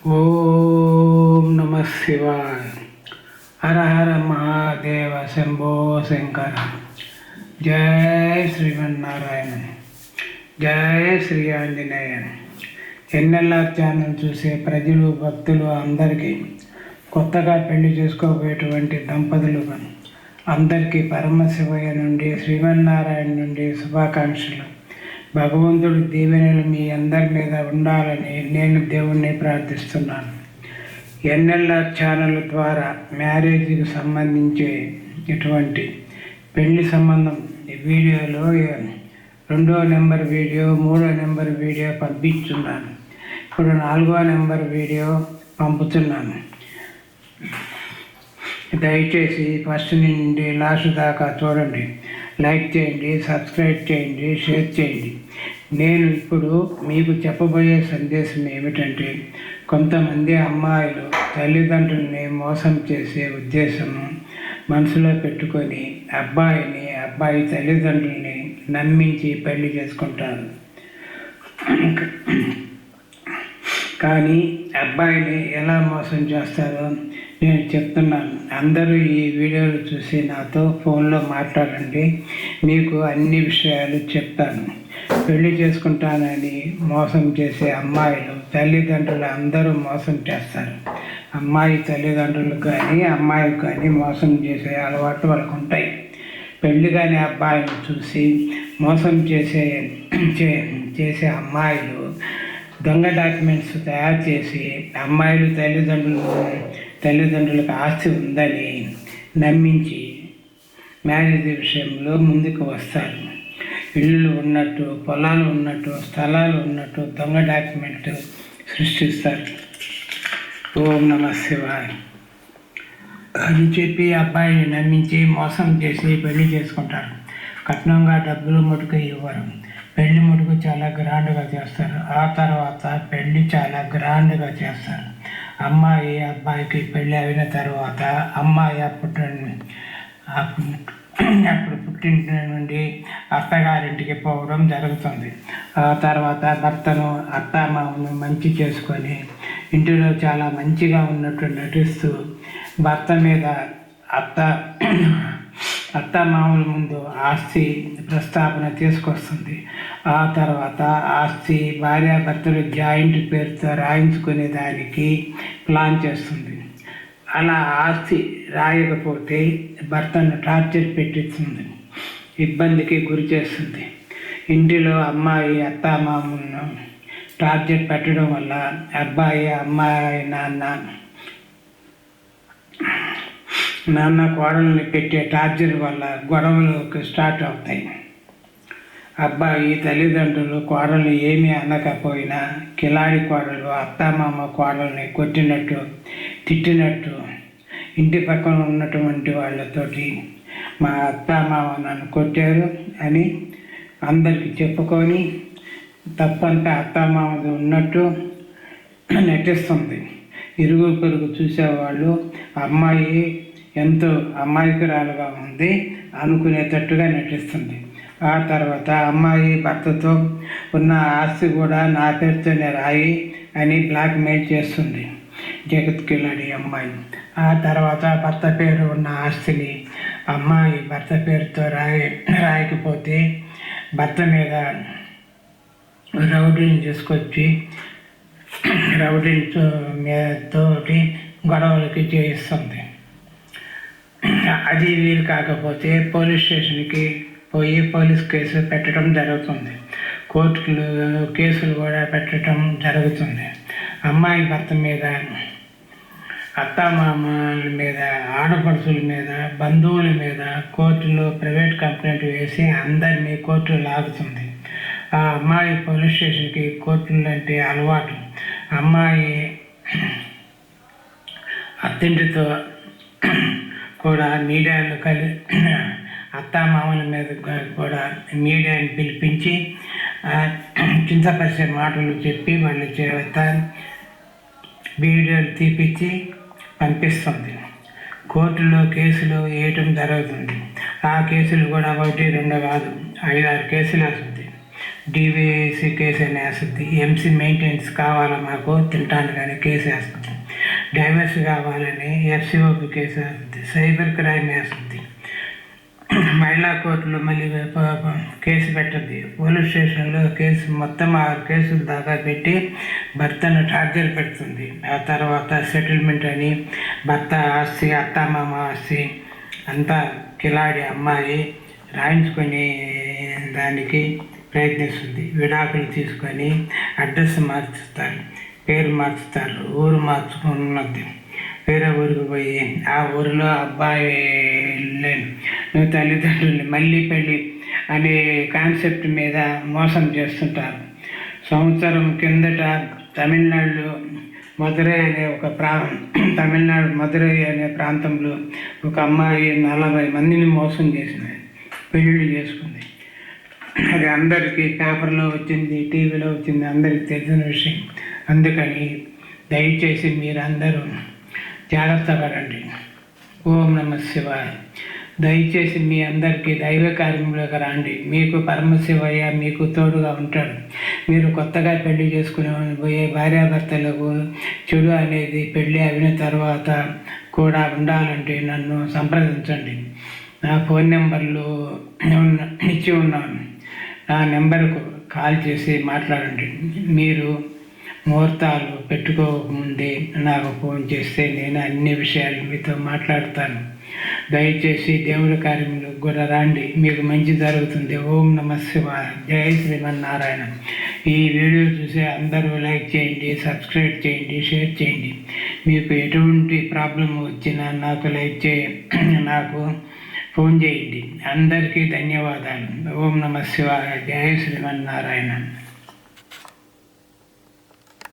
ఓం నమ శివాయ. హర హర మహాదేవ శంభో శంకర. జయ శ్రీమన్నారాయణ. జయ Shri Anjaneya. NLR channel చూసే ప్రజలు భక్తులు అందరికీ, కొత్తగా పెళ్లి చేసుకోబోయేటువంటి దంపతులు అందరికీ పరమశివయ్య నుండి, శ్రీమన్నారాయణ నుండి శుభాకాంక్షలు. భగవంతుడి దీవెనలు మీ అందరి మీద ఉండాలని నేను దేవుణ్ణి ప్రార్థిస్తున్నాను. ఎన్ఎల్ఆర్ ఛానల్ ద్వారా మ్యారేజ్కి సంబంధించి ఇటువంటి పెళ్లి సంబంధం వీడియోలో 2వ నెంబర్ వీడియో, 3వ నెంబర్ వీడియో పంపిస్తున్నాను. ఇప్పుడు 4వ నెంబర్ వీడియో పంపుతున్నాను. దయచేసి ఫస్ట్ నుండి లాస్ట్ దాకా చూడండి. లైక్ చేయండి, సబ్స్క్రైబ్ చేయండి, షేర్ చేయండి. నేను ఇప్పుడు మీకు చెప్పబోయే సందేశం ఏమిటంటే, కొంతమంది అమ్మాయిలు తల్లిదండ్రుల్ని మోసం చేసే ఉద్దేశము మనసులో పెట్టుకొని అబ్బాయి తల్లిదండ్రుల్ని నమ్మించి పెళ్లి చేసుకుంటారు. కానీ అబ్బాయిని ఎలా మోసం చేస్తారో నేను చెప్తున్నాను. అందరూ ఈ వీడియోలు చూసి నాతో ఫోన్లో మాట్లాడండి. మీకు అన్ని విషయాలు చెప్తాను. పెళ్లి చేసుకుంటానని మోసం చేసే అమ్మాయిలు తల్లిదండ్రులు అందరూ మోసం చేస్తారు. అమ్మాయి తల్లిదండ్రులు కానీ అమ్మాయిలు కానీ మోసం చేసే అలవాటు వాళ్ళకు ఉంటాయి. పెళ్లి కాని అబ్బాయిని చూసి మోసం చేసే అమ్మాయిలు దొంగ డాక్యుమెంట్స్ తయారు చేసి అమ్మాయిలు తల్లిదండ్రులకు ఆస్తి ఉందని నమ్మించి మ్యారేజ్ విషయంలో ముందుకు వస్తారు. ఇళ్ళు ఉన్నట్టు, పొలాలు ఉన్నట్టు, స్థలాలు ఉన్నట్టు దొంగ డాక్యుమెంట్ సృష్టిస్తారు. ఓం నమ శివాయ అని చెప్పి అబ్బాయిని నమ్మించి మోసం చేసి పెళ్లి చేసుకుంటారు. కట్నంగా డబ్బులు మటుకు ఇవ్వరు. పెళ్లి మటుకు చాలా గ్రాండ్గా చేస్తారు. ఆ తర్వాత పెళ్లి చాలా గ్రాండ్గా చేస్తారు. అమ్మాయి అబ్బాయికి పెళ్ళి అయిన తర్వాత అమ్మాయి అప్పుడు పుట్టింటి నుండి అత్తగారింటికి పోవడం జరుగుతుంది. ఆ తర్వాత భర్తను అత్తమామను మంచి చేసుకొని ఇంటిలో చాలా మంచిగా ఉన్నట్టు నటిస్తూ భర్త మీద అత్తమామల ముందు ఆస్తి ప్రస్తావన తీసుకొస్తుంది. ఆ తర్వాత ఆస్తి భార్యాభర్తలు జాయింట్ పేరుతో రాయించుకునే దానికి ప్లాన్ చేస్తుంది. అలా ఆస్తి రాయకపోతే భర్తను టార్చర్ పెట్టిస్తుంది, ఇబ్బందికి గురి చేస్తుంది. ఇంటిలో అమ్మాయి అత్తమామలను టార్చర్ పెట్టడం వల్ల అమ్మాయి నాన్న కోడల్ని పెట్టే టార్చర్ వల్ల గొడవలు స్టార్ట్ అవుతాయి. అబ్బాయి తల్లిదండ్రులు కోడల్ని ఏమీ అనకపోయినా కిలాడి కోడలు అత్తమామ కోడల్ని కొట్టినట్టు తిట్టినట్టు ఇంటి పక్కన ఉన్నటువంటి వాళ్ళతోటి మా అత్తమామ నన్ను కొట్టారు అని అందరికి చెప్పుకొని తప్పంతా అత్తమామది ఉన్నట్టు నటిస్తుంది. ఇరుగు పొరుగు చూసేవాళ్ళు అమ్మాయి ఎంతో అమాయకురాలుగా ఉంది అనుకునేటట్టుగా నటిస్తుంది. ఆ తర్వాత అమ్మాయి భర్తతో ఉన్న ఆస్తి కూడా నా పేరుతోనే రాయి అని బ్లాక్మెయిల్ చేస్తుంది జగత్ కిలాడి అమ్మాయి. ఆ తర్వాత భర్త పేరు ఉన్న ఆస్తిని అమ్మాయి భర్త పేరుతో రాయకపోతే భర్త మీద రౌడీని తీసుకొచ్చి తోటి గొడవలకి చేయిస్తుంది. అది వీలు కాకపోతే పోలీస్ స్టేషన్కి పోయి పోలీస్ కేసు పెట్టడం జరుగుతుంది. కోర్టులు కేసులు కూడా పెట్టడం జరుగుతుంది. అమ్మాయి భర్త మీద, అత్తమామల మీద, ఆడపడుచుల మీద, బంధువుల మీద కోర్టులో ప్రైవేట్ కంప్లైంట్ వేసి అందరినీ కోర్టులో లాగుతుంది. ఆ అమ్మాయి పోలీస్ స్టేషన్కి కోర్టులు అంటే అలవాటు. అమ్మాయి అత్తింటితో కూడా మీడియాలో అత్తామామల మీద కూడా మీడియాని పిలిపించి కించపరిచే మాటలు చెప్పి వాళ్ళ చేత వీడియోలు తీపిచ్చి పంపిస్తుంది. కోర్టులో కేసులు వేయటం జరుగుతుంది. ఆ కేసులు కూడా 1, 2 కాదు 5, 6 కేసులు వస్తుంది. డివిసి కేసు అని వేస్తుంది. ఎంసీ మెయింటెనెన్స్ కావాలా మాకు తింటాను కానీ కేసు వేస్తుంది. డైవర్స్ కావాలని ఎఫ్సిఓపి కేసు వేస్తుంది. సైబర్ క్రైమ్ వేస్తుంది. మహిళా కోర్టులో మళ్ళీ కేసు పెట్టద్ది. పోలీస్ స్టేషన్లో కేసు మొత్తం 6 కేసులు దాకా పెట్టి భర్తను టార్చర్ పెడుతుంది. ఆ తర్వాత సెటిల్మెంట్ అని భర్త ఆస్తి అత్తమామ ఆస్తి అంతా కిలాడి అమ్మాయి రాయించుకొని దానికి ప్రయత్నిస్తుంది. విడాకులు తీసుకొని అడ్రస్ మార్చుతారు, పేరు మార్చుతారు, ఊరు మార్చుకున్నది. వేరే ఊరికి పోయి ఆ ఊరిలో అబ్బాయి లేను తల్లిదండ్రులు మళ్ళీ పెళ్ళి అనే కాన్సెప్ట్ మీద మోసం చేస్తుంటారు. సంవత్సరం కిందట తమిళనాడులో మధురై అనే తమిళనాడు మధురై అనే ప్రాంతంలో ఒక అమ్మాయి 40 మందిని మోసం చేసింది, పెళ్ళిళ్ళు చేసుకుంది. అది అందరికీ పేపర్లో వచ్చింది, టీవీలో వచ్చింది, అందరికీ తెలిసిన విషయం. అందుకని దయచేసి మీరందరూ జాగ్రత్త పడండి. ఓం నమ శివాయ. దయచేసి మీ అందరికీ దైవ కార్యంలోకి రండి. మీకు పరమశివయ్య మీకు తోడుగా ఉంటాడు. మీరు కొత్తగా పెళ్లి చేసుకునే పోయే భార్యాభర్తలకు చెడు అనేది పెళ్ళి అయిన తర్వాత కూడా ఉండాలంటే నన్ను సంప్రదించండి. నా ఫోన్ నెంబర్లు ఇచ్చి ఉన్నాను. నా నెంబర్కు కాల్ చేసి మాట్లాడండి. మీరు ముహూర్తాలు పెట్టుకోకముందే నాకు ఫోన్ చేస్తే నేను అన్ని విషయాలు మీతో మాట్లాడతాను. దయచేసి దేవుడి కార్యంలో కూడా రండి, మీకు మంచి జరుగుతుంది. ఓం నమ శివాయ. జై శ్రీమన్నారాయణ. ఈ వీడియో చూసి అందరూ లైక్ చేయండి, సబ్స్క్రైబ్ చేయండి, షేర్ చేయండి. మీకు ఎటువంటి ప్రాబ్లం వచ్చినా నాకు ఫోన్ చేయండి. అందరికీ ధన్యవాదాలు. ఓం నమ శివాయ. జై శ్రీమన్నారాయణ.